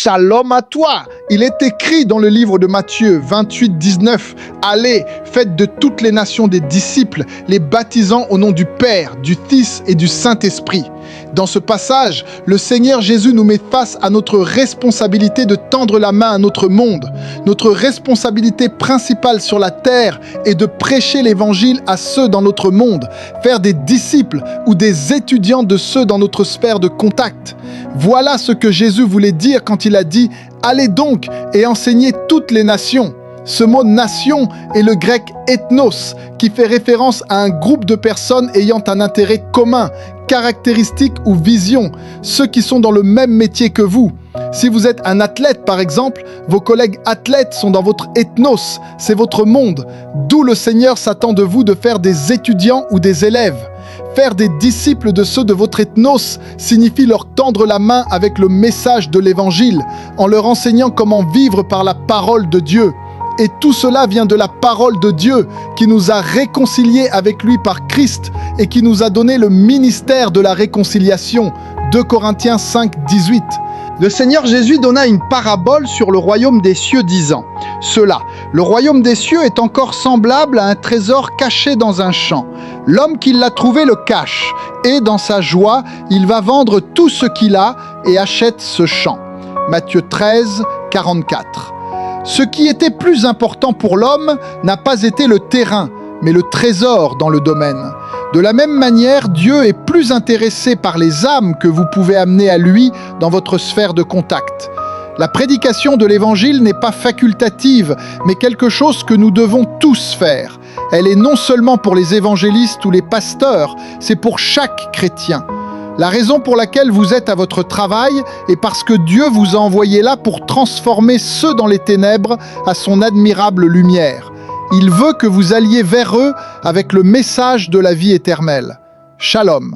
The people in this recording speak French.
Shalom à toi. Il est écrit dans le livre de Matthieu 28, 19, « Allez, faites de toutes les nations des disciples, les baptisant au nom du Père, du Fils et du Saint-Esprit. » Dans ce passage, le Seigneur Jésus nous met face à notre responsabilité de tendre la main à notre monde. Notre responsabilité principale sur la terre est de prêcher l'Évangile à ceux dans notre monde, faire des disciples ou des étudiants de ceux dans notre sphère de contact. Voilà ce que Jésus voulait dire quand il a dit « Allez donc et enseignez toutes les nations ». Ce mot « nation » est le grec « ethnos » qui fait référence à un groupe de personnes ayant un intérêt commun, caractéristique ou vision, ceux qui sont dans le même métier que vous. Si vous êtes un athlète par exemple, vos collègues athlètes sont dans votre ethnos, c'est votre monde, d'où le Seigneur s'attend de vous de faire des étudiants ou des élèves. Faire des disciples de ceux de votre ethnos signifie leur tendre la main avec le message de l'Évangile, en leur enseignant comment vivre par la parole de Dieu. Et tout cela vient de la parole de Dieu qui nous a réconciliés avec lui par Christ et qui nous a donné le ministère de la réconciliation. 2 Corinthiens 5, 18. Le Seigneur Jésus donna une parabole sur le royaume des cieux disant « Cela, le royaume des cieux est encore semblable à un trésor caché dans un champ. L'homme qui l'a trouvé le cache, et dans sa joie, il va vendre tout ce qu'il a et achète ce champ. » Matthieu 13, 44. Ce qui était plus important pour l'homme n'a pas été le terrain, mais le trésor dans le domaine. De la même manière, Dieu est plus intéressé par les âmes que vous pouvez amener à lui dans votre sphère de contact. La prédication de l'Évangile n'est pas facultative, mais quelque chose que nous devons tous faire. Elle est non seulement pour les évangélistes ou les pasteurs, c'est pour chaque chrétien. La raison pour laquelle vous êtes à votre travail est parce que Dieu vous a envoyé là pour transformer ceux dans les ténèbres à son admirable lumière. Il veut que vous alliez vers eux avec le message de la vie éternelle. Shalom.